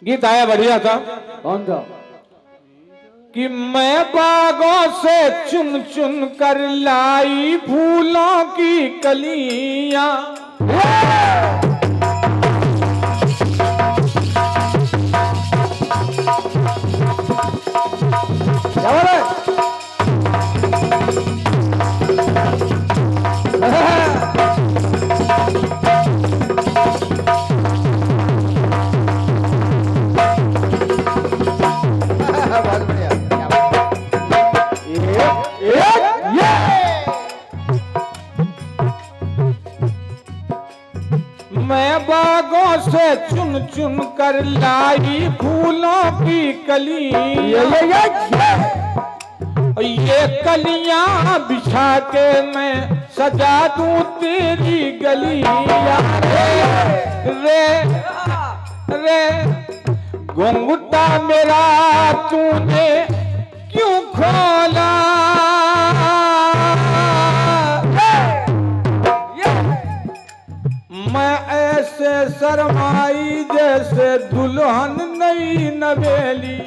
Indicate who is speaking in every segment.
Speaker 1: गीत आया बढ़िया था।
Speaker 2: कौन था?
Speaker 1: कि मैं बागों से चुन चुन कर लाई फूलों की कलियां।
Speaker 2: क्या बोले? बहुत बढ़िया।
Speaker 1: मैं बागों से चुन चुन कर लाई फूलों की कलियां। ये कलियां बिछा के मैं सजा दूं तेरी गलियां। रे रे घुंघटा मेरा तूने क्यों खोला। मैं ऐसे शर्माई जैसे दुल्हन नई नवेली।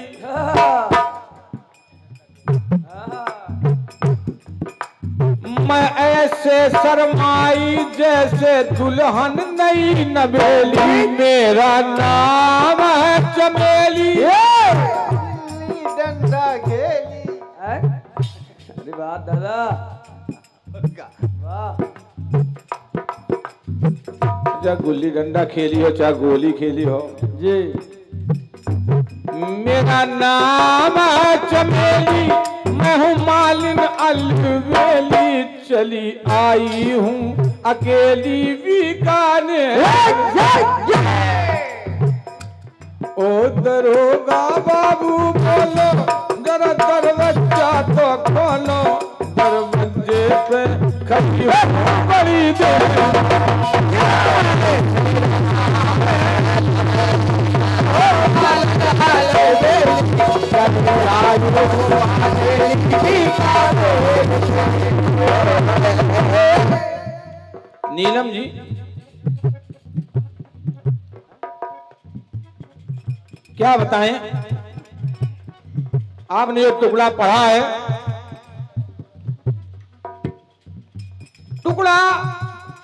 Speaker 1: मैं ऐसे शर्माई जैसे दुल्हन नई नवेली। मेरा नाम है चमेली।
Speaker 2: डंडा खेली। अरे वाह दादा, वाह।
Speaker 1: चाहे गुल्ली डंडा खेली हो चाहे गोली खेली हो
Speaker 2: जी।
Speaker 1: मेरा नाम है चमेली। मैं हूँ मालिन अलवेली। चली आई हूँ अकेली बीकाने। ओ दरोगा बाबू बोलो जरा दरवाजा तो खोलो। दरवाजे पे खड़ी हूँ बड़ी देर। नीलम जी, क्या बताएं, आपने जो टुकड़ा पढ़ा है, टुकड़ा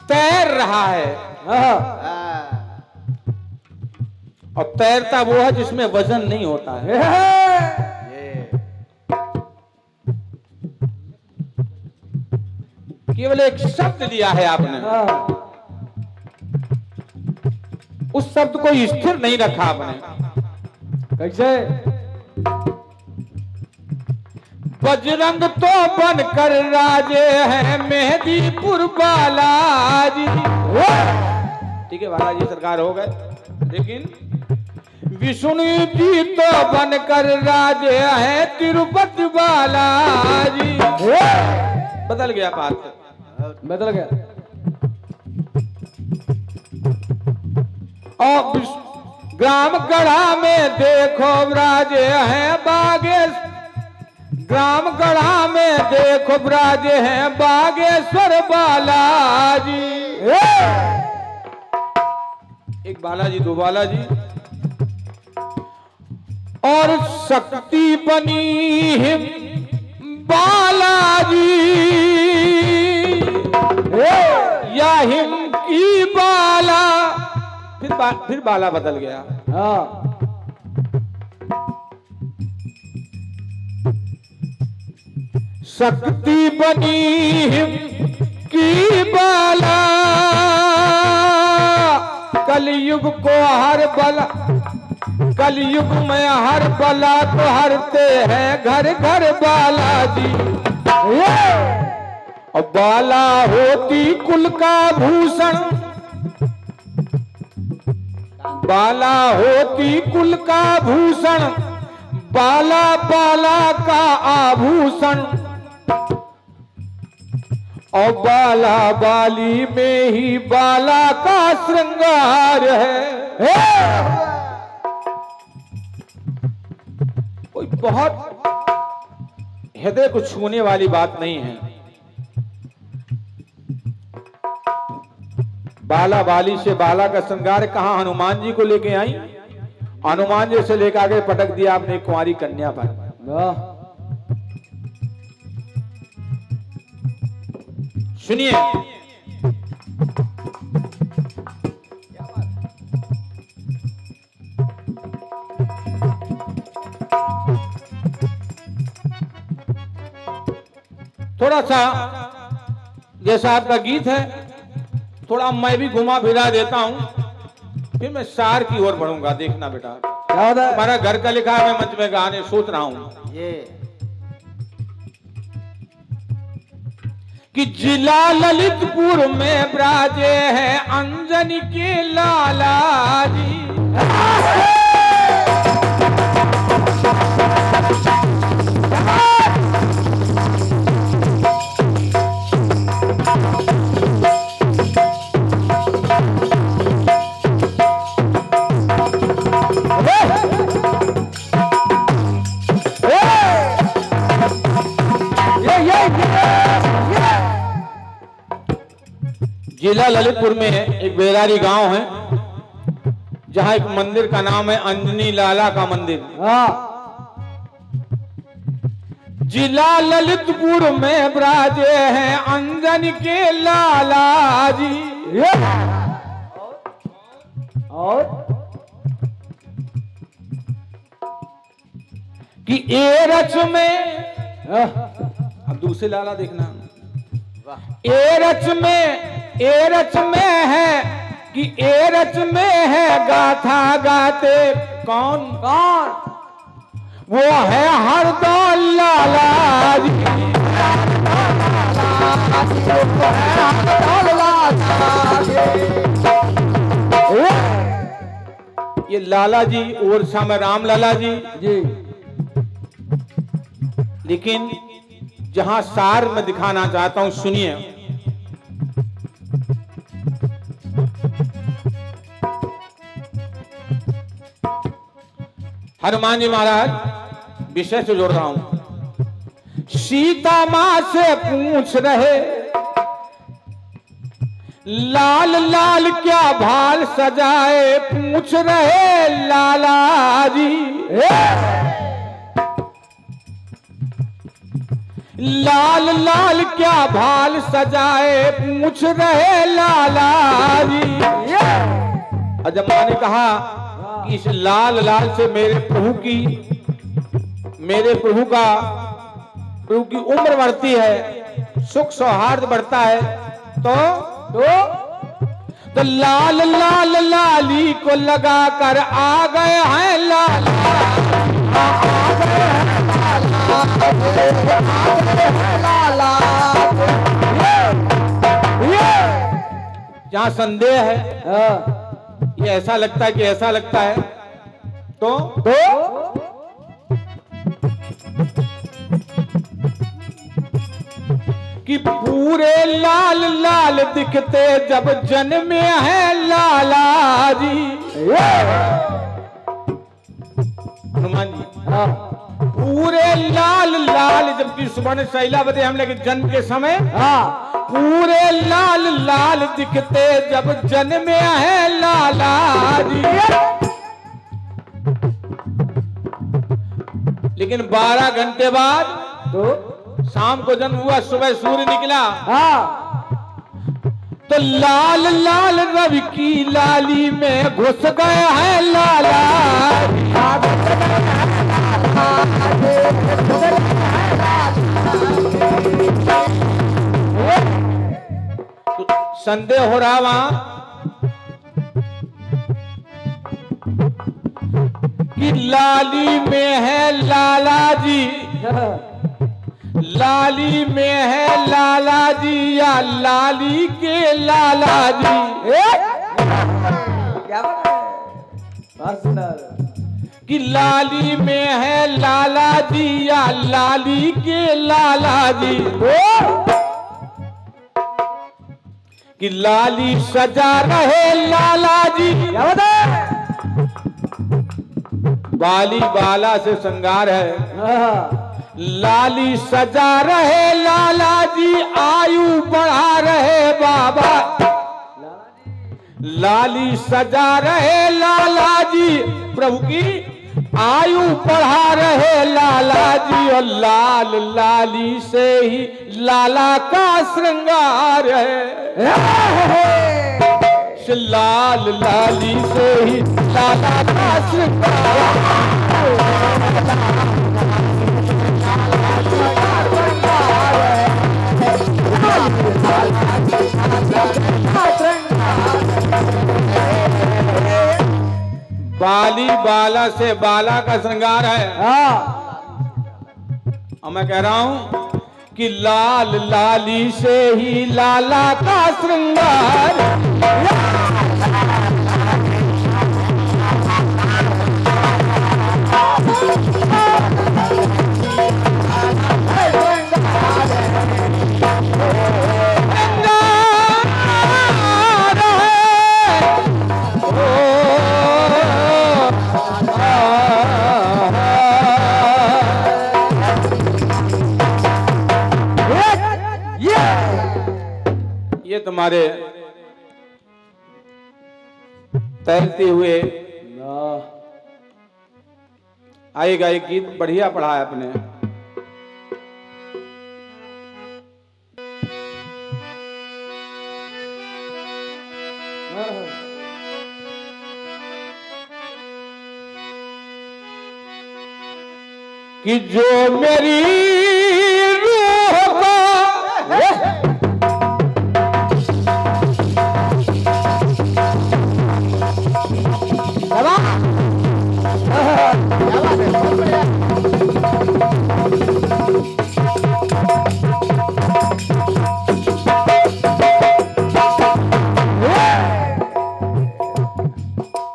Speaker 1: तैर रहा है। और तैरता वो है जिसमें वजन नहीं होता है। केवल एक शब्द लिया है आपने, उस शब्द को स्थिर नहीं रखा आपने।
Speaker 2: कैसे?
Speaker 1: बजरंग तो बनकर राजे हैं मेहदीपुर बालाजी। ठीक है, बालाजी सरकार हो गए, लेकिन विष्णु जी तो बनकर राजे हैं तिरुपति बालाजी। बदल गया बात,
Speaker 2: बदल गया।
Speaker 1: और ग्राम गढ़ा में देखो राजे हैं बागेश। ग्राम गढ़ा में देखो राजे हैं बागेश्वर बालाजी। एक बालाजी, दो बालाजी। और शक्ति बनी हिम बालाजी या हिम की बाला। फिर बाला बदल गया।
Speaker 2: हाँ।
Speaker 1: शक्ति बनी हिम की बाला। कलयुग को हर बला, कलयुग में हर बला तो हरते हैं घर घर बालाजी। और बाला होती कुल का भूषण। बाला होती कुल का भूषण। बाला बाला का आभूषण। और बाला बाली में ही बाला का श्रृंगार है। कोई बहुत हृदय को छूने वाली बात नहीं है। बाला बाली से बाला का श्रृंगार कहां हनुमान जी को लेके आई हनुमान जी से लेकर आगे पटक दिया आपने एक कुंवारी कन्या पर।
Speaker 2: वाह
Speaker 1: सुनिए, थोड़ा सा जैसा आपका गीत है, थोड़ा मैं भी घुमा फिरा देता हूं, फिर मैं सार की ओर बढ़ूंगा। देखना बेटा,
Speaker 2: क्या होता है?
Speaker 1: हमारा घर का लिखा है, मैं मंच में गाने सोच रहा हूं
Speaker 2: ये
Speaker 1: कि जिला ललितपुर में ब्राजे हैं अंजनी के लाला जी। जिला ललितपुर में एक बेरारी गांव है, जहां एक मंदिर का नाम है अंजनी लाला का मंदिर।
Speaker 2: हाँ
Speaker 1: जिला ललितपुर में ब्राजे हैं अंजनी के लाला जी।
Speaker 2: और
Speaker 1: कि एरच में, अब दूसरे लाला देखना, एरच में है कि एरच में है गाथा गाते कौन
Speaker 2: कौन?
Speaker 1: वो है हरदौल लाला जी। ये लाला जी ओरछा में राम लाला जी।
Speaker 2: जी
Speaker 1: लेकिन जहां सार में दिखाना चाहता हूं, सुनिए। हनुमान जी महाराज विषय से जोड़ रहा हूं। सीता मां से पूछ रहे, लाल लाल क्या भाल सजाए, पूछ रहे लाला जी। लाल लाल क्या भाल सजाए, पूछ रहे लाला जी। अजम्मा ने कहा कि इस लाल लाल से मेरे प्रभु की उम्र बढ़ती है, सुख सौहार्द बढ़ता है। तो लाल लाल लाली को लगा कर आ गए हैं लाला। जहां संदेह है, ये ऐसा लगता है कि ऐसा लगता है, तो कि पूरे लाल लाल दिखते जब जन्मे हैं लाला जी। हनुमान जी पूरे लाल लाल, जबकि सुबह शैलावती हमले के जन्म के समय पूरे लाल लाल दिखते जब जन्मे हैं लाला जी। लेकिन 12 घंटे बाद
Speaker 2: तो
Speaker 1: शाम को जन्म हुआ, सुबह सूर्य निकला, तो लाल लाल रवि की लाली में घुस गए हैं लाला। तो संदेह हो रहा वहां कि लाली में है लाला जी, लाली में है लाला जी या लाली के लाला जी।
Speaker 2: क्या बात है?
Speaker 1: कि लाली में है लाला जी या लाली के लाला जी। कि लाली सजा रहे लाला जी, बाली बाला से श्रृंगार है। लाली सजा रहे लाला जी, आयु बढ़ा रहे बाबा। लाली सजा रहे लाला जी, प्रभु प्रभु की आयु बढ़ा रहे लाला जी, और लाल लाली से ही लाला का श्रृंगार है। लाल लाली से ही लाला का श्रृंगार। बाली बाला से बाला का श्रृंगार है। और मैं कह रहा हूं कि लाल लाली से ही लाला का श्रृंगार। ये तुम्हारे तैरते हुए आएगा एक गीत बढ़िया पढ़ा है आपने। कि जो मेरी रूह को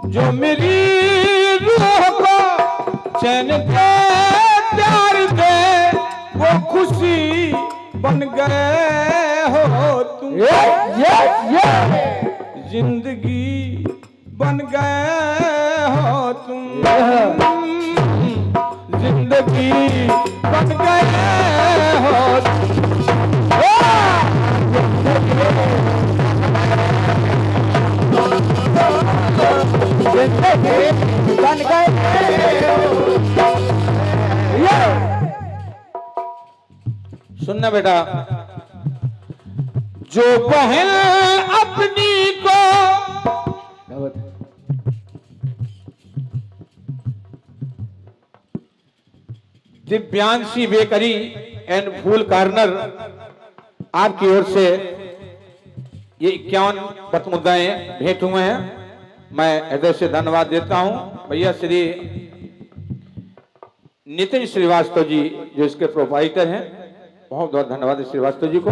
Speaker 1: जो मेरी रूह को चैन दे प्यार दे, वो खुशी बन गए हो तुम। जिंदगी बन गए हो तुम, जिंदगी बन गए हो तुम। बन गए। सुनना बेटा, जो बहन अपनी को दिव्यांशी बेकरी एंड फूल कार्नर आपकी ओर से ये 51 पतमुद्राएं भेंट हुए हैं। मैं हृदय से धन्यवाद देता हूं भैया श्री नितिन श्रीवास्तव जी जो इसके प्रोप्राइटर हैं। बहुत बहुत धन्यवाद श्रीवास्तव जी को।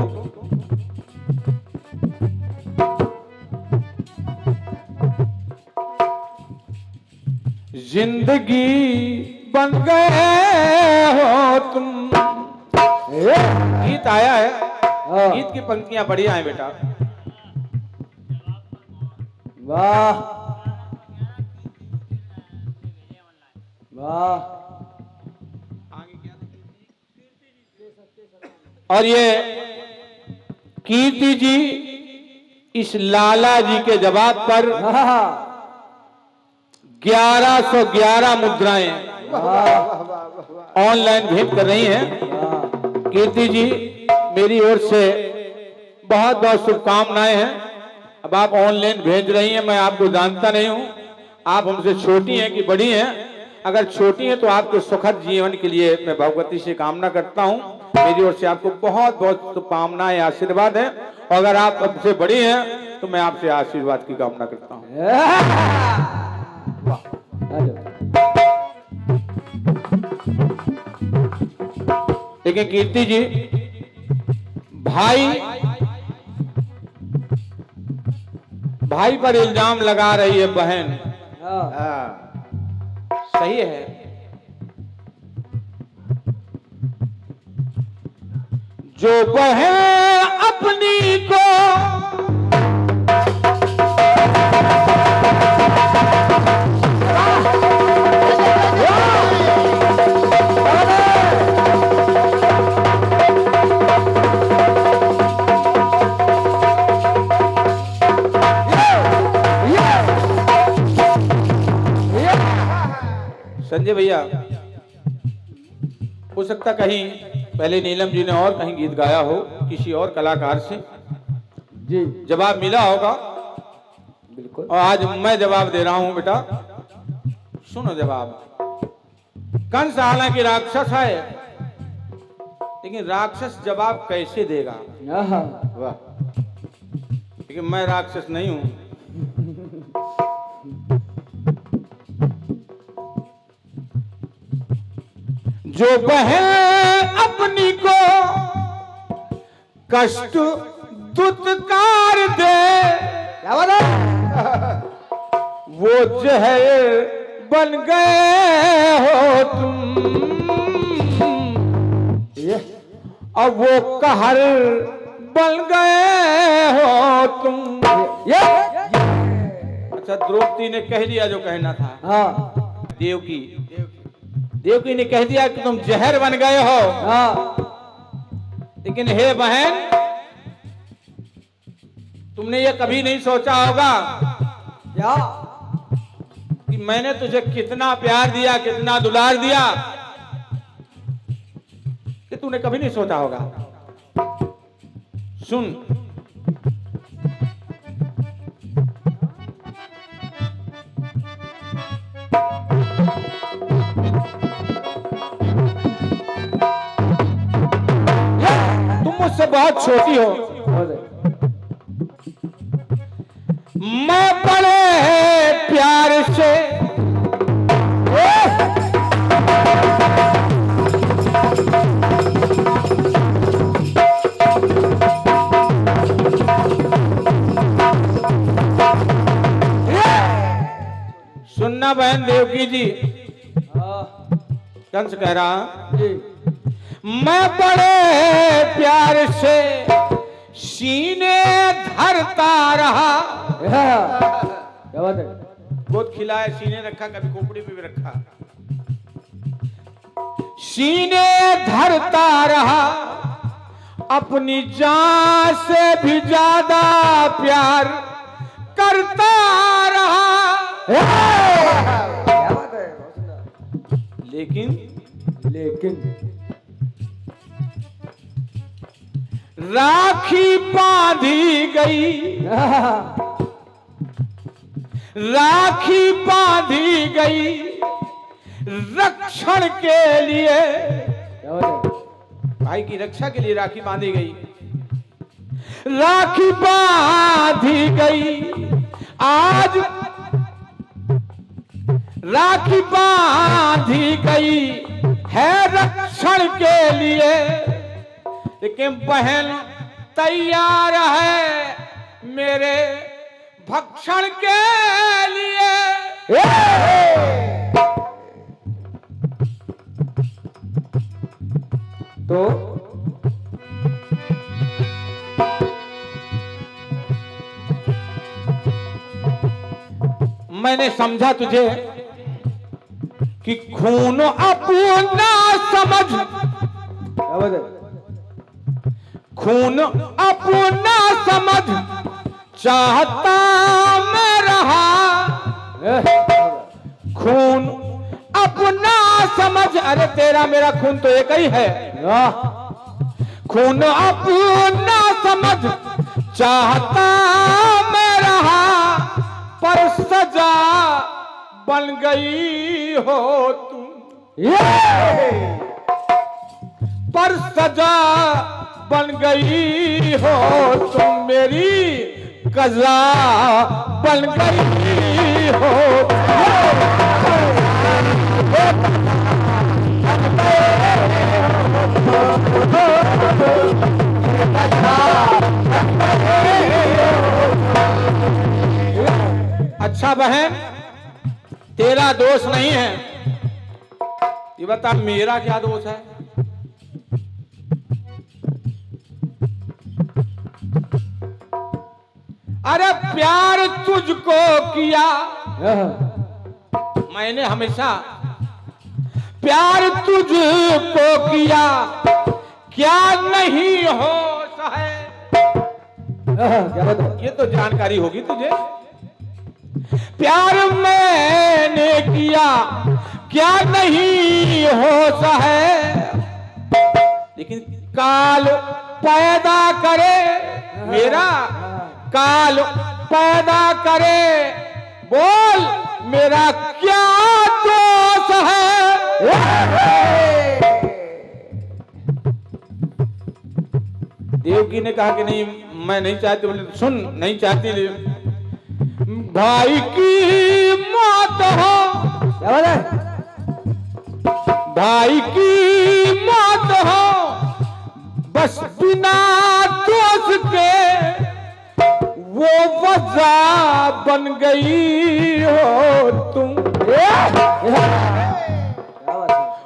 Speaker 1: जिंदगी बन गए हो तुम। गीत आया है, गीत की पंक्तियां बढ़िया हैं बेटा।
Speaker 2: वाह वाह।
Speaker 1: और ये कीर्ति जी इस लाला जी के जवाब पर 1111 मुद्राएं ऑनलाइन भेंट कर रही हैं। कीर्ति जी मेरी ओर से बहुत बहुत शुभकामनाएं हैं। अब आप ऑनलाइन भेज रही हैं, मैं आपको जानता नहीं हूं, आप हमसे छोटी हैं कि बड़ी हैं। अगर छोटी हैं तो आपके सुखद जीवन के लिए मैं भगवती से कामना करता हूं। मेरी ओर से आपको बहुत बहुत शुभकामनाएं, आशीर्वाद है। और अगर आप हमसे बड़ी हैं तो मैं आपसे आशीर्वाद की कामना करता हूं। लेकिन कीर्ति जी भाई पर इल्जाम लगा रही है बहन। सही है। जो बहन अपनी को संजय भैया, हो सकता कहीं पहले नीलम जी ने और कहीं गीत गाया हो किसी और कलाकार से,
Speaker 2: जी
Speaker 1: जवाब मिला होगा।
Speaker 2: बिल्कुल।
Speaker 1: और आज मैं जवाब दे रहा हूं बेटा, सुनो जवाब। कंस हालांकि राक्षस है, लेकिन राक्षस जवाब कैसे देगा?
Speaker 2: वाह,
Speaker 1: लेकिन मैं राक्षस नहीं हूं। जो बहन अपनी को कष्ट दुत्कार दे,
Speaker 2: क्या बात है?
Speaker 1: वो जहर बन गए हो तुम,
Speaker 2: ये
Speaker 1: अब वो कहर बन गए हो तुम।
Speaker 2: ये
Speaker 1: अच्छा, द्रौपदी ने कह दिया जो कहना था।
Speaker 2: हाँ
Speaker 1: देवकी ने कह दिया कि तुम जहर बन गए हो।
Speaker 2: हाँ,
Speaker 1: लेकिन हे बहन, तुमने ये कभी नहीं सोचा होगा
Speaker 2: क्या?
Speaker 1: कि मैंने तुझे कितना प्यार दिया, कितना दुलार दिया, कि तूने कभी नहीं सोचा होगा। सुन, तुम मुझसे बहुत छोटी हो, मैं बड़े प्यार से सुनना बहन देवकी जी, कंस कह रहा,
Speaker 2: जी
Speaker 1: मैं बड़े प्यार से सीने धरता रहा।
Speaker 2: क्या बात है?
Speaker 1: गोद खिलाए, सीने रखा, कभी खोपड़ी पे भी रखा। सीने धरता रहा, अपनी जान से भी ज्यादा प्यार करता रहा।
Speaker 2: क्या बात है?
Speaker 1: लेकिन राखी बांधी गई, राखी बांधी गई रक्षण के लिए।
Speaker 2: क्या बात है?
Speaker 1: भाई की रक्षा के लिए राखी बांधी गई, राखी बांधी गई। आज राखी बांधी गई है रक्षण के लिए, लेकिन बहन तैयार है मेरे भक्षण के लिए।
Speaker 2: तो
Speaker 1: मैंने समझा तुझे कि खून अपना समझ,
Speaker 2: क्या बात है?
Speaker 1: खून अपना समझ चाहता मैं रहा। खून अपना समझ, अरे तेरा मेरा खून तो एक ही है। खून अपना समझ चाहता मैं रहा, पर सजा बन गई हो तुम। पर सजा बन गई हो तुम, मेरी कज़ा बन गई हो। अच्छा बहन, तेरा दोष नहीं है, ये बता मेरा क्या दोष है? अरे प्यार तुझको किया मैंने, हमेशा प्यार तुझको किया, क्या नहीं होश है?
Speaker 2: क्या बात है?
Speaker 1: ये तो जानकारी होगी तुझे। प्यार मैंने किया, क्या नहीं होश है, लेकिन काल पैदा करे मेरा, काल पैदा करे, बोल मेरा क्या दोष है। देवकी ने कहा कि नहीं मैं नहीं चाहती, बोले सुन नहीं चाहती, भाई की मौत हो,
Speaker 2: क्या बात है?
Speaker 1: भाई की मौत हो, बस बिना दोष के वो वजह बन गई हो तुम,
Speaker 2: क्या बात है?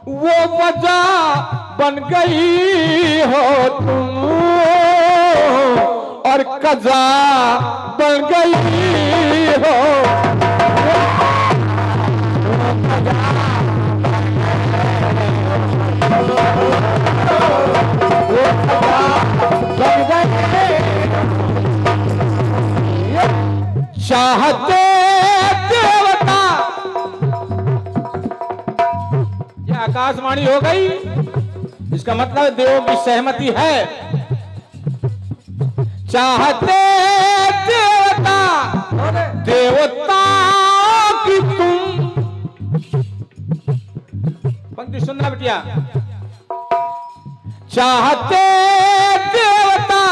Speaker 1: वो वजह बन गई हो तुम, और कजा बन गई हो। चाहते देवता, यह आकाशवाणी हो गई, इसका मतलब देवों की सहमति है। चाहते देवता, देवता की तुम, पंक्ति सुनना बिटिया, चाहते देवता,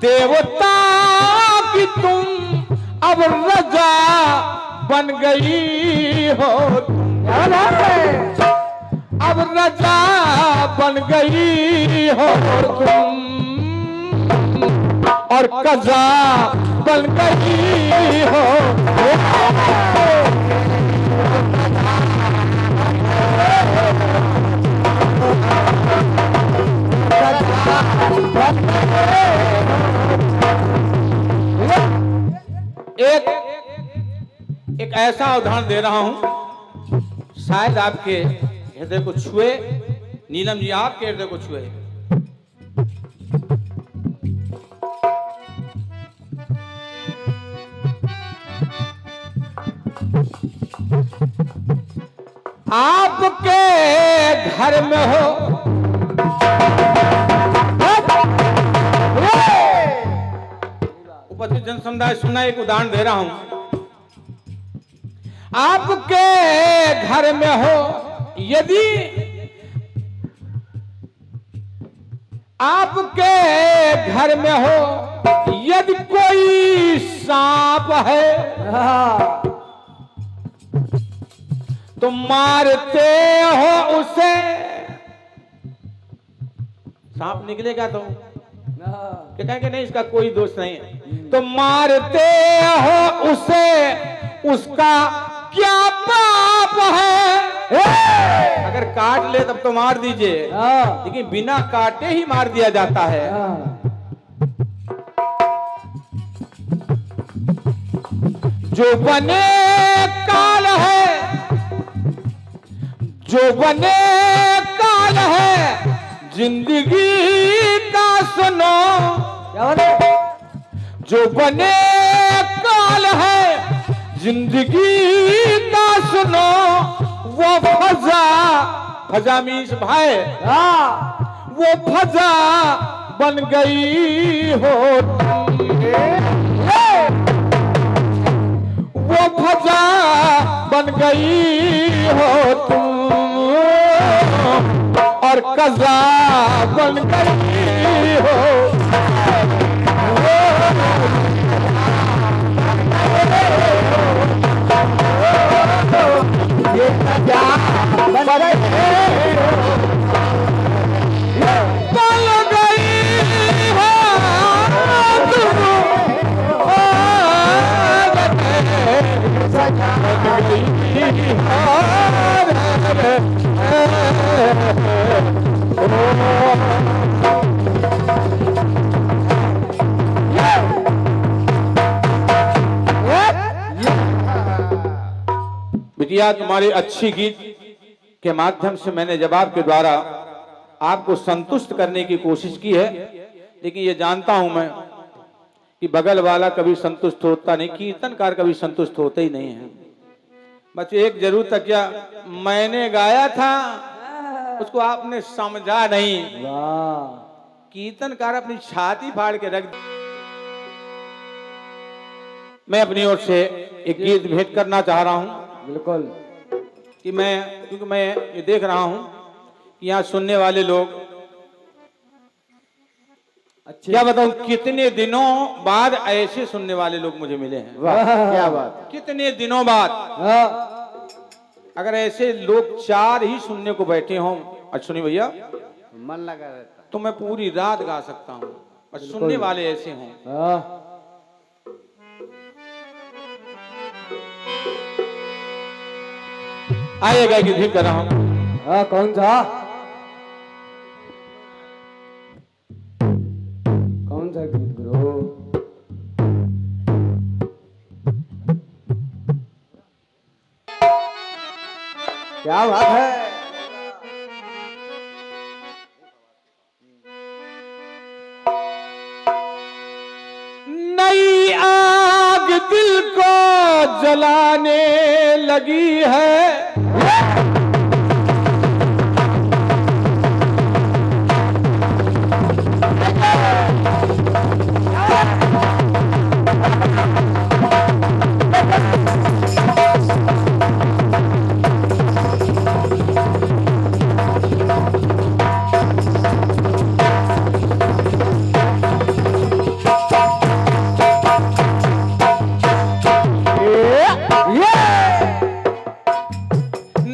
Speaker 1: देवता की तुम, अब रजा बन गई हो, अब रजा बन गई हो तुम, और कजा बन गई हो। एक ऐसा उदाहरण दे रहा हूं, शायद आपके हृदय को छुए, नीलम जी आपके हृदय को छुए। आपके घर में हो, उपस्थित जन समुदाय सुनना, एक उदाहरण दे रहा हूं। आपके घर में हो यदि, आपके घर में हो यदि कोई सांप है, तो मारते हो उसे, सांप निकलेगा तो क्या कहेंगे नहीं इसका कोई दोष नहीं है, तो मारते हो उसे, उसका क्या पाप है। अगर काट ले तब तो मार दीजिए, लेकिन बिना काटे ही मार दिया जाता है। जो बने काल है, जो बने काल है, जिंदगी का सुनो, जो बने काल है, जिंदगी का सुनो, वो फजा, फजा मीन्स भाई, वो फजा बन गई हो, वो फजा बन गई हो तुम, और कजा बन गई हो। ये कजा बन गई हो तुम, बिटिया तुम्हारी अच्छी गीत के माध्यम से मैंने जवाब के द्वारा आपको संतुष्ट करने की कोशिश की है, लेकिन ये जानता हूं मैं कि बगल वाला कभी संतुष्ट होता नहीं, कीर्तनकार कभी संतुष्ट होते ही नहीं है। बस एक जरूर था, क्या मैंने गाया था उसको आपने समझा नहीं।
Speaker 2: वाह,
Speaker 1: कीर्तनकार अपनी छाती फाड़ के रख दी। मैं अपनी ओर से एक गीत भेंट करना चाह रहा हूं
Speaker 2: बिल्कुल।
Speaker 1: क्योंकि मैं ये देख रहा हूं कि यहाँ सुनने वाले लोग,
Speaker 2: अच्छे,
Speaker 1: क्या बताऊं, कितने दिनों बाद ऐसे सुनने वाले लोग मुझे मिले हैं।
Speaker 2: वाह क्या बात।
Speaker 1: कितने दिनों बाद।
Speaker 2: हाँ,
Speaker 1: अगर ऐसे लोग 4 ही सुनने को बैठे हों, अच्छा सुनिए भैया,
Speaker 2: मन लगा रहता।
Speaker 1: तो मैं पूरी रात गा सकता हूं। और सुनने वाले ऐसे हों।
Speaker 2: हाँ,
Speaker 1: आइएगा कि ठीक कर रहा हूं।
Speaker 2: हाँ, कौन सा गीत गुरु? क्या बात है।
Speaker 1: नई आग दिल को जलाने लगी है,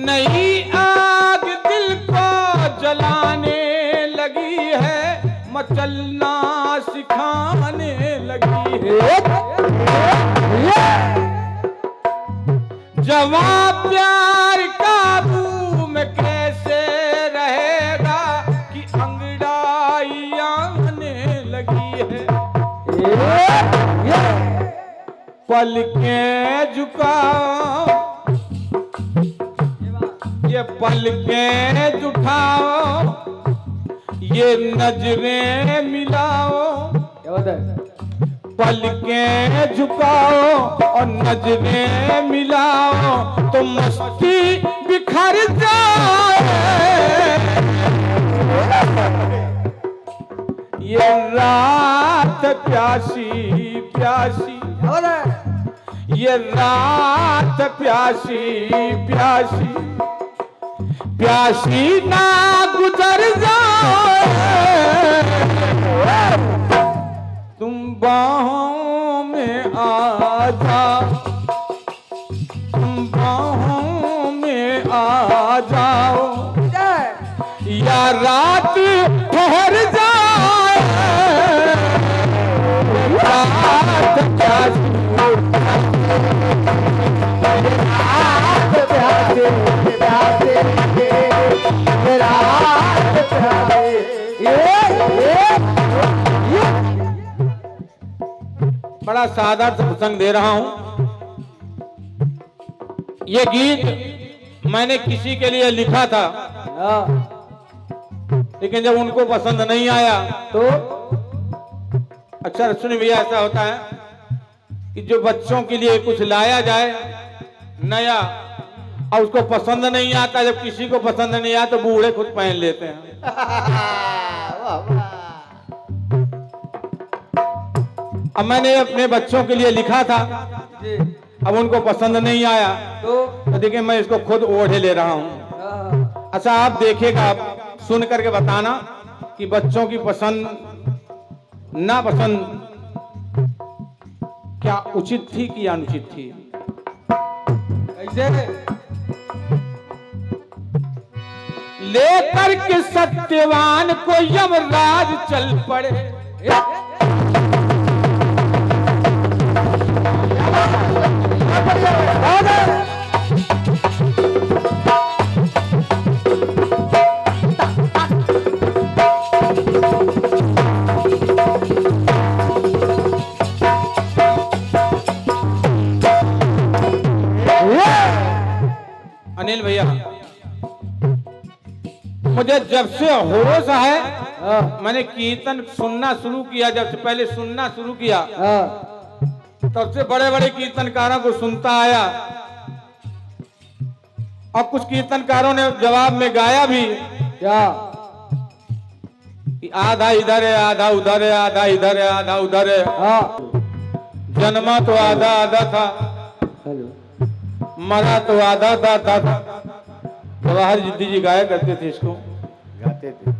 Speaker 1: नई आग दिल को जलाने लगी है, मचलना सिखाने लगी है। जवां प्यार काबू में कैसे रहेगा कि अंगड़ाई आने लगी है। पलकें झुकाओ, ये पलकें उठाओ, ये नजरें मिलाओ।
Speaker 2: क्या बात है।
Speaker 1: पलकें झुकाओ और नजरें मिलाओ तो मस्ती बिखर जाए। ये रात प्यासी प्यासी,
Speaker 2: क्या बात है।
Speaker 1: ये रात प्यासी प्यासी प्यासी ना गुजर जाए। तुम बाहों में आ जाओ, तुम बाहों में आ जाओ, या रात ठहर जाए। रात प्यासी बड़ा साधारण सा प्रसंग दे रहा हूं। ये गीत मैंने किसी के लिए लिखा था, लेकिन जब उनको पसंद नहीं आया
Speaker 2: तो
Speaker 1: अच्छा सुनिए भैया, ऐसा होता है कि जो बच्चों के लिए कुछ लाया जाए नया और उसको पसंद नहीं आता, जब किसी को पसंद नहीं आता तो बूढ़े खुद पहन लेते हैं। अब मैंने अपने बच्चों के लिए लिखा था, अब उनको पसंद नहीं आया तो देखिए मैं इसको खुद ओढ़े ले रहा हूं। अच्छा आप देखिएगा, आप सुन करके बताना कि बच्चों की पसंद ना पसंद क्या उचित थी कि अनुचित थी।
Speaker 2: कैसे
Speaker 1: लेकर के सत्यवान को यमराज चल पड़े, अनिल भैया मुझे जब से होश है, मैंने कीर्तन सुनना शुरू किया, जब से पहले सुनना शुरू किया तब से बड़े बड़े कीर्तनकारों को सुनता आया, और कुछ कीर्तनकारों ने जवाब में गाया भी
Speaker 2: क्या?
Speaker 1: कि आधा इधर है, आधा उधर है, आधा इधर है, आधा उधर है।
Speaker 2: हाँ।
Speaker 1: जन्मा तो आधा आधा था,
Speaker 2: हेलो।
Speaker 1: मरा तो आधा था। जवाहर जिद्दी जी गाया करते थे इसको,
Speaker 2: गाते थे।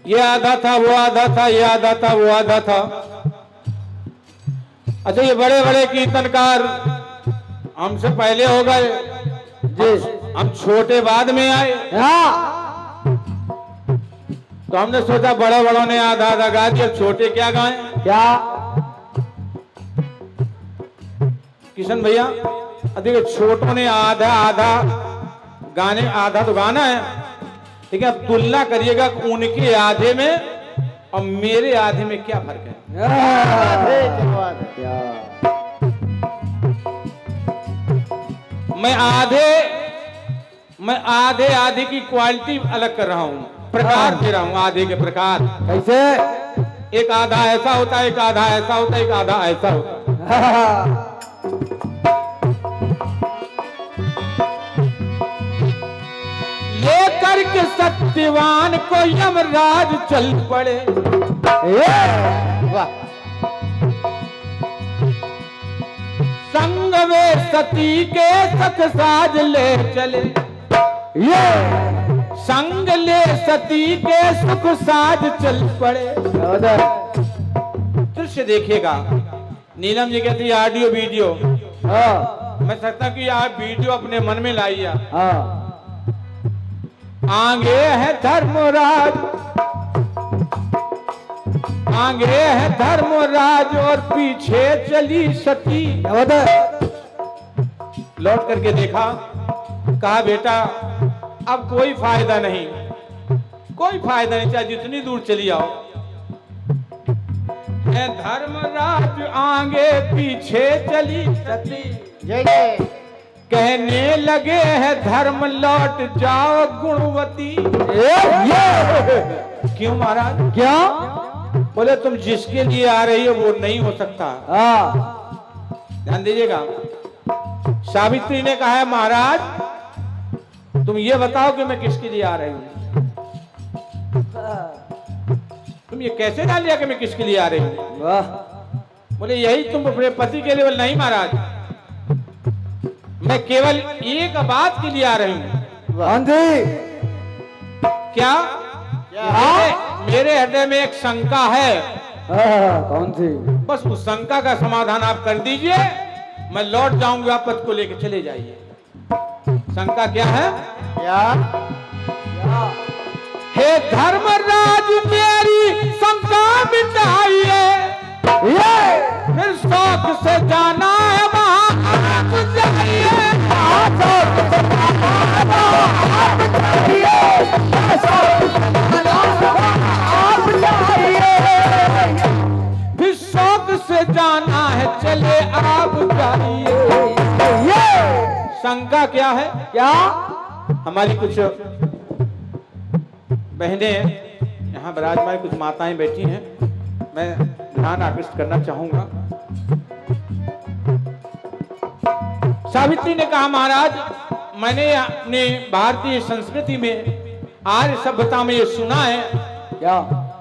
Speaker 1: ये आधा था, वो आधा था, ये आधा था, वो आधा था। अच्छा, ये बड़े बड़े कीर्तनकार हमसे पहले हो गए
Speaker 2: जी।
Speaker 1: हम छोटे बाद में आए,
Speaker 2: हाँ।
Speaker 1: तो हमने सोचा बड़े बड़ों ने आधा आधा गा दिया, छोटे क्या गाएं।
Speaker 2: क्या?
Speaker 1: किशन भैया देखिए, छोटों ने आधा आधा गाने, आधा तो गाना है, ठीक है। अब तुलना करिएगा कि उनके आधे में और मेरे आधे में क्या फर्क है।
Speaker 2: क्या?
Speaker 1: मैं आधे आधे की क्वालिटी अलग कर रहा हूं, प्रकार दे रहा हूं, आधे के प्रकार।
Speaker 2: कैसे?
Speaker 1: एक आधा ऐसा होता है, एक आधा ऐसा होता है, एक आधा ऐसा होता है। ये करके सत्यवान को यमराज चल पड़े।
Speaker 2: वाह।
Speaker 1: संग वे सती के सख साज ले चले।
Speaker 2: ये
Speaker 1: संग ले सती के सुख साज चल पड़े। दृश्य देखिएगा, नीलम जी कहती है ऑडियो वीडियो।
Speaker 2: हाँ।
Speaker 1: मैं सकता कि आप वीडियो अपने मन में लाइए।
Speaker 2: हाँ।
Speaker 1: आगे है धर्मराज, आगे है धर्मराज और पीछे चली सती। लौट करके देखा, कहा बेटा अब कोई फायदा नहीं, कोई फायदा नहीं, चाहे जितनी दूर चली आओ। है धर्मराज आगे पीछे चली सती।
Speaker 2: जय जय।
Speaker 1: कहने लगे है धर्म लौट जाओ गुणवती। क्यों महाराज?
Speaker 2: क्या?
Speaker 1: बोले तुम जिसके लिए आ रही हो वो नहीं हो सकता।
Speaker 2: हाँ।
Speaker 1: ध्यान दीजिएगा, सावित्री ने कहा है महाराज तुम ये बताओ कि मैं किसके लिए आ रही हूं। तुम ये कैसे जान लिया कि मैं किसके लिए आ रही हूं?
Speaker 2: वाह।
Speaker 1: बोले यही तुम अपने पति के लिए। बोले नहीं महाराज, मैं केवल एक बात के लिए आ रही हूं। क्या? मेरे हृदय में एक शंका है।
Speaker 2: कौन सी?
Speaker 1: बस उस शंका का समाधान आप कर दीजिए, मैं लौट जाऊंगा, आप पति को लेकर चले जाइए। शंका क्या है?
Speaker 2: क्या?
Speaker 1: हे धर्मराज मेरी शंका मिटाइए, फिर शौक से जाना है वहां आप जाइए। फिर शौक से जाना है, चले आप जाइए। शंका क्या है?
Speaker 2: क्या?
Speaker 1: हमारी कुछ बहनें यहाँ विराजमान, कुछ माताएं बैठी हैं, मैं ध्यान आकृष्ट करना चाहूंगा। सावित्री ने कहा महाराज मैंने अपने भारतीय संस्कृति में, आर्य सभ्यता में ये सुना है
Speaker 2: क्या?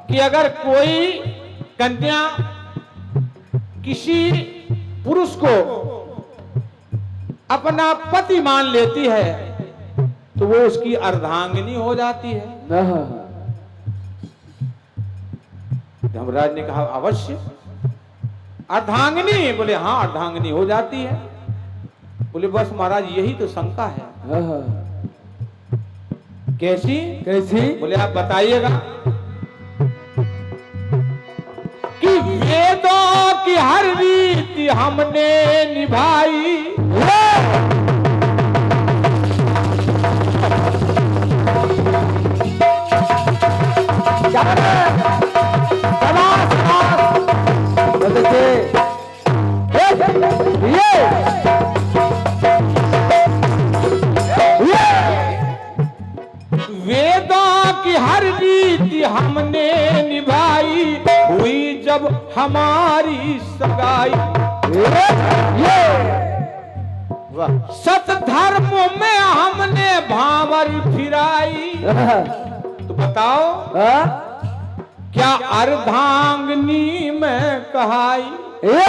Speaker 1: कि अगर कोई कन्या किसी पुरुष को अपना पति मान लेती है तो वो उसकी अर्धांगिनी हो जाती है। धर्मराज ने कहा अवश्य अर्धांगिनी। बोले हाँ अर्धांगिनी हो जाती है। बोले बस महाराज यही तो शंका है। कैसी?
Speaker 2: कैसी?
Speaker 1: बोले आप बताइएगा। कि वेदों की हर रीति हमने निभाई, वेदों की हर रीति हमने निभाई, हुई जब हमारी सगाई। सत धर्म में हम तो बताओ
Speaker 2: हाँ?
Speaker 1: क्या अर्धांगिनी में कहाई?
Speaker 2: ये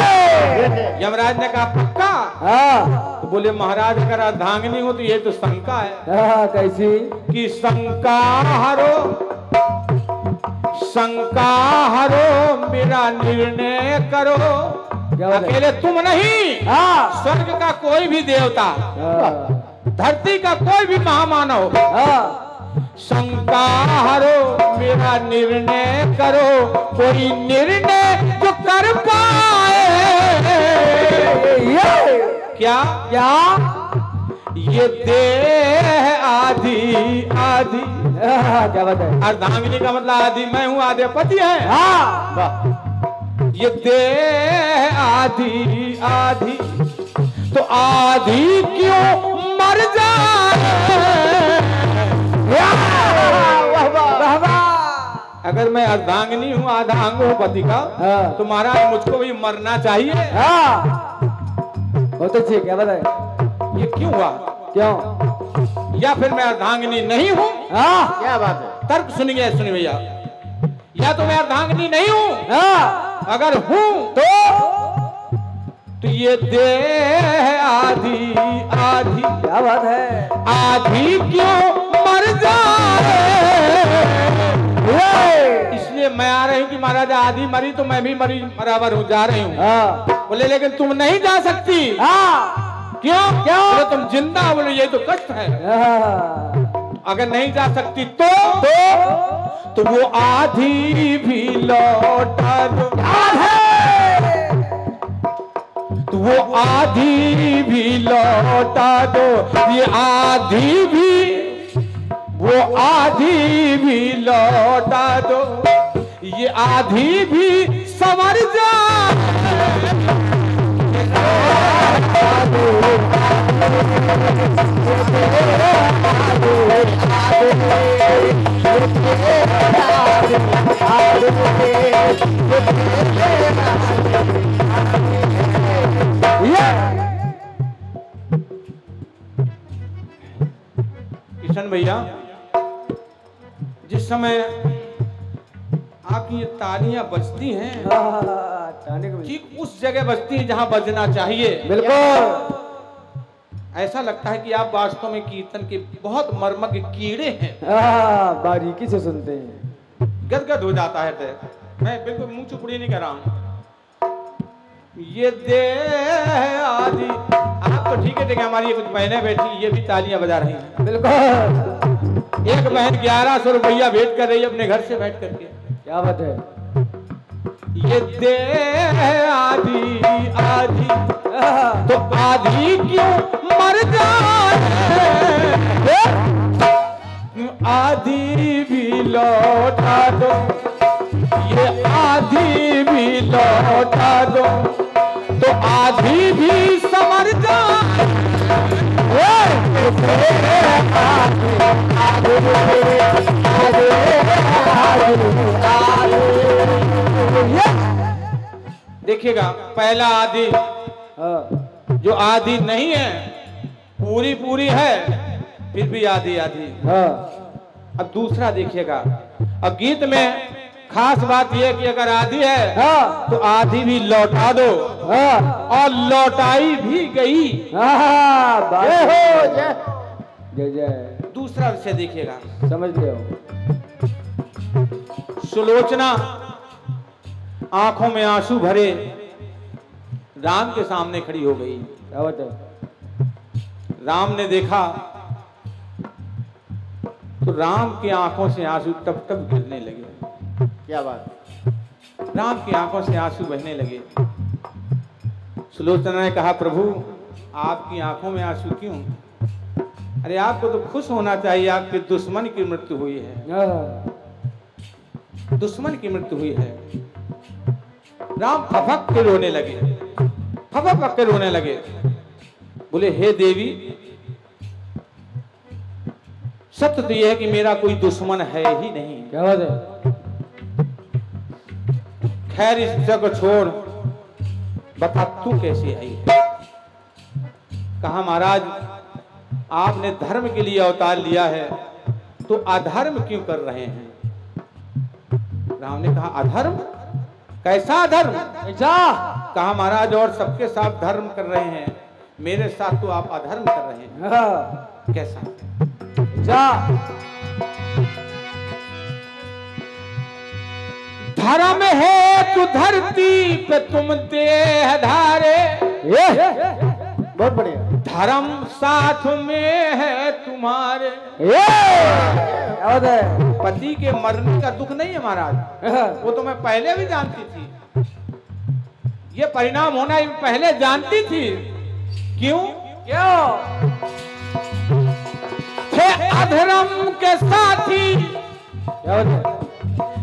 Speaker 1: यमराज ने कहा पक्का?
Speaker 2: हाँ
Speaker 1: तो बोले महाराज अगर अर्धांगिनी हो तो ये तो शंका है
Speaker 2: हाँ कैसी
Speaker 1: कि शंका हरो मेरा निर्णय करो।
Speaker 2: क्या बात है?
Speaker 1: अकेले तुम नहीं,
Speaker 2: हाँ
Speaker 1: स्वर्ग का कोई भी देवता,
Speaker 2: हाँ
Speaker 1: धरती का कोई भी महामानव,
Speaker 2: हाँ
Speaker 1: शंका हरो मेरा निर्णय करो, कोई निर्णय जो कर पाए।
Speaker 2: ये
Speaker 1: क्या
Speaker 2: क्या
Speaker 1: ये देह आधी आधी,
Speaker 2: क्या बात है?
Speaker 1: अर्धांगिनी का मतलब आधी मैं हूँ आधे पति है।
Speaker 2: हाँ
Speaker 1: वाह। ये देह आधी आधी तो आधी क्यों मर जाए। अगर मैं अर्धांगिनी हूँ आधा अंग हूँ पति का,
Speaker 2: हाँ।
Speaker 1: तो महाराज मुझको भी मरना चाहिए।
Speaker 2: हाँ बहुत अच्छी, क्या बात है?
Speaker 1: ये क्यों हुआ?
Speaker 2: क्यों?
Speaker 1: या फिर मैं अर्धांगिनी नहीं हूँ?
Speaker 2: हाँ
Speaker 3: क्या बात है?
Speaker 1: तर्क सुनिए सुनिए भैया, या तो मैं अर्धांगिनी नहीं हूँ,
Speaker 2: हाँ
Speaker 1: अगर हूँ तो ये देह आधी आधी,
Speaker 2: क्या बात है?
Speaker 1: आधी क्यों मर जाए।
Speaker 2: ये!
Speaker 1: इसलिए मैं आ रही हूँ कि महाराज आधी मरी तो मैं भी मरी बराबर हूँ, जा रही हूँ।
Speaker 2: हाँ
Speaker 1: बोले लेकिन तुम नहीं जा सकती।
Speaker 2: हाँ
Speaker 1: क्यों?
Speaker 2: क्यों?
Speaker 1: बोले तुम जिंदा हो। बोले ये तो कष्ट है।
Speaker 2: हाँ
Speaker 1: अगर नहीं जा सकती तो वो आधी भी लौटा दो। तो वो आधी भी लौटा दो, ये आधी भी, वो आधी भी लौटा दो, ये आधी भी संवर जाए। किशन भैया, जिस समय आपकी ये तालियां बजती हैं
Speaker 2: ताने को
Speaker 1: ठीक उस जगह बजती हैं जहां बजना चाहिए।
Speaker 2: बिल्कुल
Speaker 1: ऐसा लगता है कि आप वास्तव में कीर्तन के बहुत मर्मज्ञ कीड़े हैं।
Speaker 2: हाँ बारीकी से सुनते हैं।
Speaker 1: गदगद हो जाता है हृदय। मैं बिल्कुल मुंह चुपड़ी नहीं कर रहा हूं। ये देह आदि, आप तो ठीक है हमारी कुछ बहनें बैठी ये भी तालियां बजा रही हैं।
Speaker 2: बिल्कुल
Speaker 1: एक बहन 1100 रुपया भेंट कर रही है अपने घर से बैठ करके।
Speaker 2: क्या बात है?
Speaker 1: ये देह आदि आदि
Speaker 2: हाँ,
Speaker 1: तो आधी क्यों मर जाए। आधी भी लौटा दो, ये आधी भी लौटा दो, तो आधी भी समर जाए। देखिएगा पहला आधी
Speaker 2: हाँ,
Speaker 1: जो आधी नहीं है पूरी पूरी है फिर भी आधी आधी।
Speaker 2: हाँ,
Speaker 1: अब दूसरा देखिएगा, अब गीत में खास बात यह कि अगर आधी है
Speaker 2: हाँ,
Speaker 1: तो आधी भी लौटा दो,
Speaker 2: हाँ,
Speaker 1: और लौटाई भी गई।
Speaker 2: हाँ, बात
Speaker 3: जय हो जय।
Speaker 2: जय जय।
Speaker 1: दूसरा विषय देखिएगा,
Speaker 2: समझ लिया
Speaker 1: सुलोचना आंखों में आंसू भरे राम के सामने खड़ी हो गई।
Speaker 2: क्या बात है?
Speaker 1: राम ने देखा तो राम की आंखों से आंसू टप टप गिरने लगे।
Speaker 3: क्या बात?
Speaker 1: राम की आंखों से आंसू बहने लगे। सुलोचना ने कहा प्रभु आपकी आंखों में आंसू क्यों? अरे आपको तो खुश होना चाहिए, आपके दुश्मन की मृत्यु हुई है।
Speaker 2: हाँ,
Speaker 1: दुश्मन की मृत्यु हुई है। राम फपक के रोने लगे, फपक के रोने लगे। बोले हे देवी, सत्य तो यह है कि मेरा कोई दुश्मन है ही नहीं।
Speaker 2: क्या बात है?
Speaker 1: खैर इस विषय को छोड़, बता तू कैसे आई है? कहा महाराज आपने धर्म के लिए अवतार लिया है, तो अधर्म क्यों कर रहे हैं? राम ने कहा अधर्म? कैसा अधर्म?
Speaker 2: ऐसा
Speaker 1: कहा महाराज और सबके साथ धर्म कर रहे हैं, मेरे साथ तो आप अधर्म कर रहे हैं।
Speaker 2: हाँ,
Speaker 1: कैसा?
Speaker 2: ऐसा
Speaker 1: धर्म है तू धरती पे तुम देह धारे,
Speaker 2: ये बहुत बढ़िया।
Speaker 1: धर्म साथ में है तुम्हारे।
Speaker 2: ये याद है।
Speaker 1: पति के मरने का दुख नहीं है महाराज, वो तो मैं पहले भी जानती थी, ये परिणाम होना पहले जानती थी। क्यों?
Speaker 2: क्यों?
Speaker 1: थे अधर्म के साथी,
Speaker 2: याद है।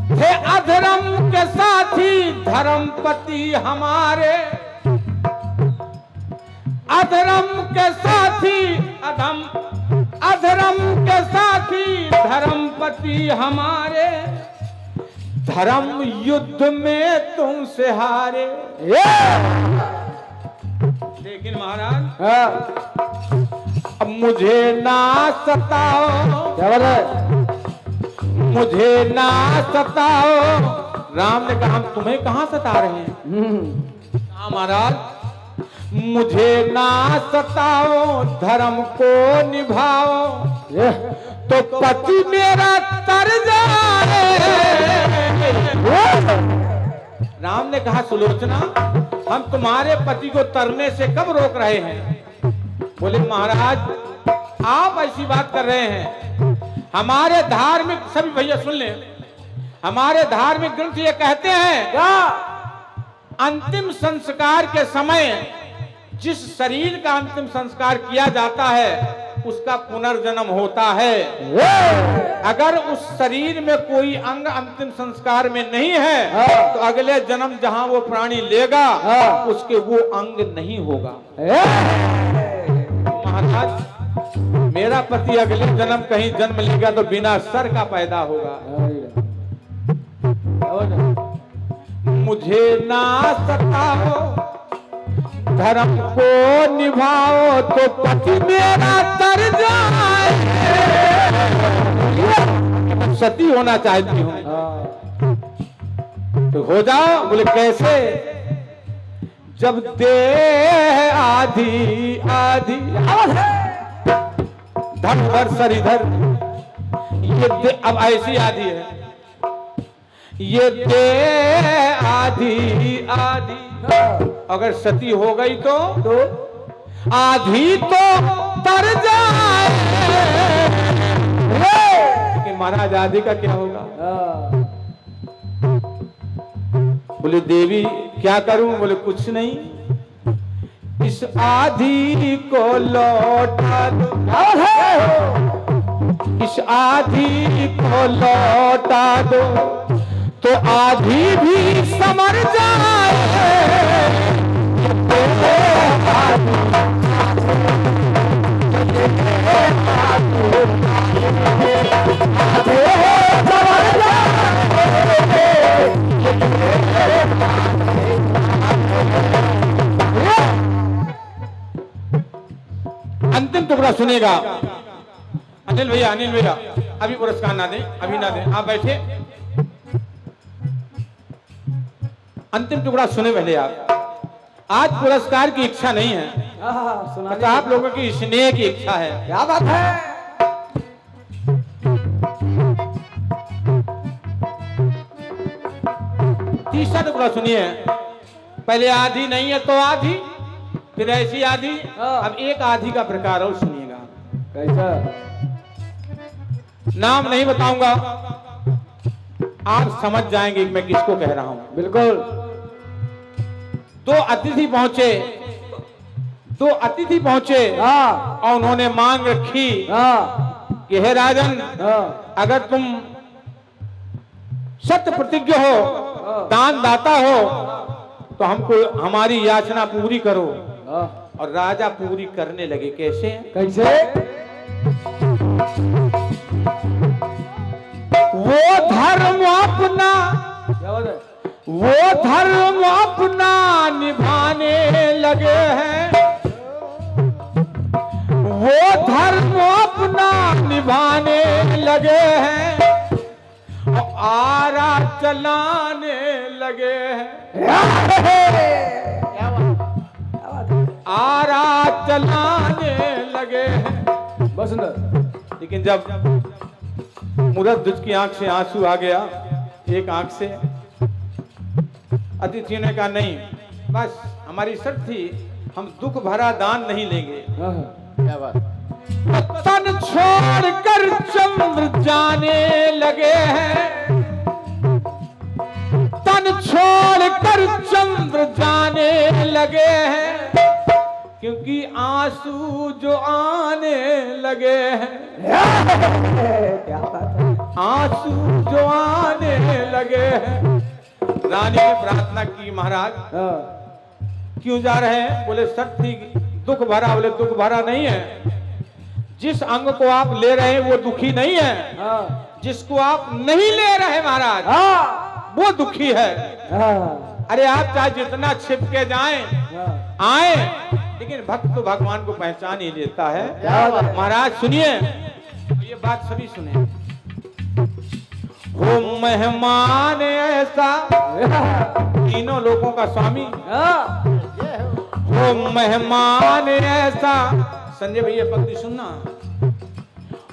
Speaker 1: थे अधर्म के साथी धर्मपति हमारे, अधर्म के साथी अधर्म के साथी धर्मपति हमारे, धर्म युद्ध में तुमसे हारे। लेकिन महाराज अब मुझे ना सताओ,
Speaker 2: क्या बात है?
Speaker 1: मुझे ना सताओ। राम ने कहा हम तुम्हें कहां सता रहे हैं? हाँ महाराज, मुझे ना सताओ, धर्म को निभाओ, तो पति मेरा तर जाए। राम ने कहा सुलोचना, हम तुम्हारे पति को तरने से कब रोक रहे हैं? बोले महाराज आप ऐसी बात कर रहे हैं, हमारे धार्मिक, सभी भैया सुन ले, हमारे धार्मिक ग्रंथ ये कहते हैं क्या अंतिम संस्कार के समय जिस शरीर का अंतिम संस्कार किया जाता है उसका पुनर्जन्म होता है। अगर उस शरीर में कोई अंग अंतिम संस्कार में नहीं है तो अगले जन्म जहां वो प्राणी लेगा उसके वो अंग नहीं होगा। महाराज मेरा पति अगले जन्म कहीं जन्म लेगा तो बिना सर का पैदा होगा। मुझे ना सताओ, धर्म को निभाओ, तो पति मेरा तर जाए। सती होना चाहती हूँ तो हो जाओ। बोले कैसे? जब दे आधी आधी धनवर सरिधर, ये अब ऐसी आधी है, ये दे आधी आधी, अगर सती हो गई तो आधी तो तर जाए। कि महाराज आधी का क्या होगा? बोले देवी क्या करूं? बोले कुछ नहीं, इस आधी को लौटा दो, इस आधी को लौटा दो, तो आधी भी समर जाए। अंतिम टुकड़ा सुनेगा। अनिल भैया अभी पुरस्कार ना दें, अभी ना दें, आप बैठे। अंतिम टुकड़ा सुने पहले आप। आज पुरस्कार की इच्छा नहीं है, तो आप लोगों की स्नेह की इच्छा है।
Speaker 2: क्या बात है?
Speaker 1: तीसरा टुकड़ा सुनिए। पहले आधी नहीं है तो आधी, फिर ऐसी आधी, अब एक आधी का प्रकार और सुनिएगा।
Speaker 2: कैसा?
Speaker 1: नाम नहीं बताऊंगा, आप समझ जाएंगे कि मैं किसको कह रहा हूं।
Speaker 2: बिल्कुल।
Speaker 1: दो अतिथि पहुंचे और उन्होंने मांग रखी कि हे राजन, अगर तुम सत्य प्रतिज्ञ हो, दान दाता हो, तो हमको हमारी याचना पूरी करो। और राजा पूरी करने लगे। कैसे? वो धर्म अपना, वो धर्म अपना निभाने लगे हैं, वो धर्म अपना निभाने लगे चलाने लगे हैं, आरा चलाने लगे हैं।
Speaker 2: बहुत सुंदर।
Speaker 1: लेकिन जब मुरद्दुज की आंख से आंसू आ गया, एक आंख से, अतिथि ने कहा नहीं, बस हमारी शर्त थी, हम दुख भरा दान नहीं लेंगे।
Speaker 2: क्या बात।
Speaker 1: तन छोड़कर चंद्र जाने लगे हैं, तन छोड़कर चंद्र जाने लगे हैं, क्योंकि आंसू जो आने लगे हैं,
Speaker 2: क्या बात है।
Speaker 1: आंसू जो आने लगे हैं। रानी ने प्रार्थना की, महाराज क्यों जा रहे हैं? बोले शर्त थी दुख भरा। बोले दुख भरा नहीं है, जिस अंग को आप ले रहे हैं वो दुखी नहीं है, जिसको आप नहीं ले रहे महाराज वो दुखी है। अरे आप चाहे जितना छिप के जाएं आए, लेकिन भक्त तो भगवान को पहचान ही लेता है। महाराज सुनिए, ये बात सभी सुने। हो मेहमान ऐसा, तीनों लोगों का स्वामी, हो मेहमान ऐसा। संजय भैया पंक्ति सुनना।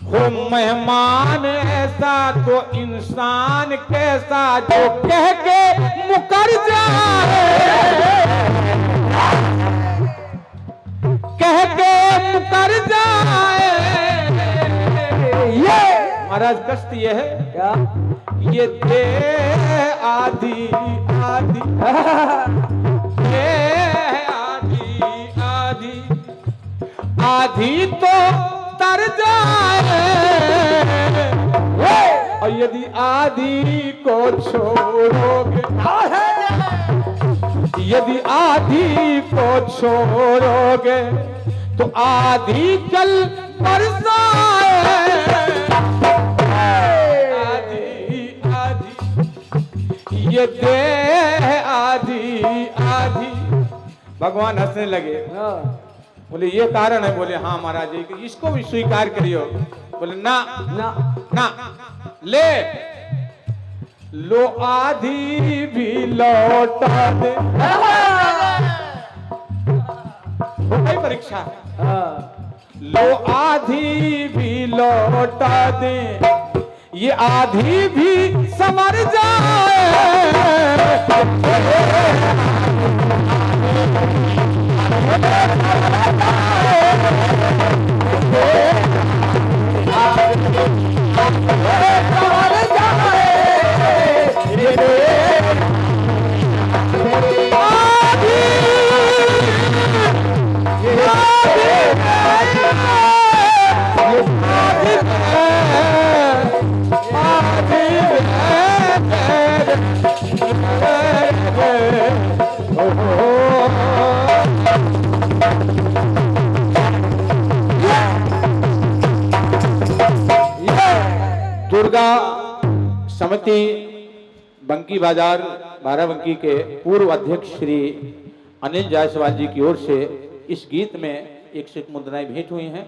Speaker 1: हो मेहमान ऐसा तो इंसान कैसा, जो कह के मुकर जाए, कह के मुकर जाए। ये महाराज कष्ट ये है
Speaker 2: क्या?
Speaker 1: ये दे आधी आधी, ये आधी आधी, आधी तो तर जाए, और यदि आधी को छोड़ोगे, यदि आधी को छोड़ोगे तो आधी चल बरसाए। आधी आधी, ये दे आधी आधी। भगवान हंसने लगे, बोले ये कारण है? बोले हाँ महाराज जी, इसको भी स्वीकार करियो। बोले ना
Speaker 2: ना
Speaker 1: ना, ले लो आधी भी लौटा दे। हो गई परीक्षा, लो आधी भी लौटा दे, ये आधी भी संवर जाए। दुर्गा समिति बंकी बाजार बाराबंकी के पूर्व अध्यक्ष श्री अनिल जायसवाल जी की ओर से इस गीत में 101 मुद्राएं भेंट हुई हैं।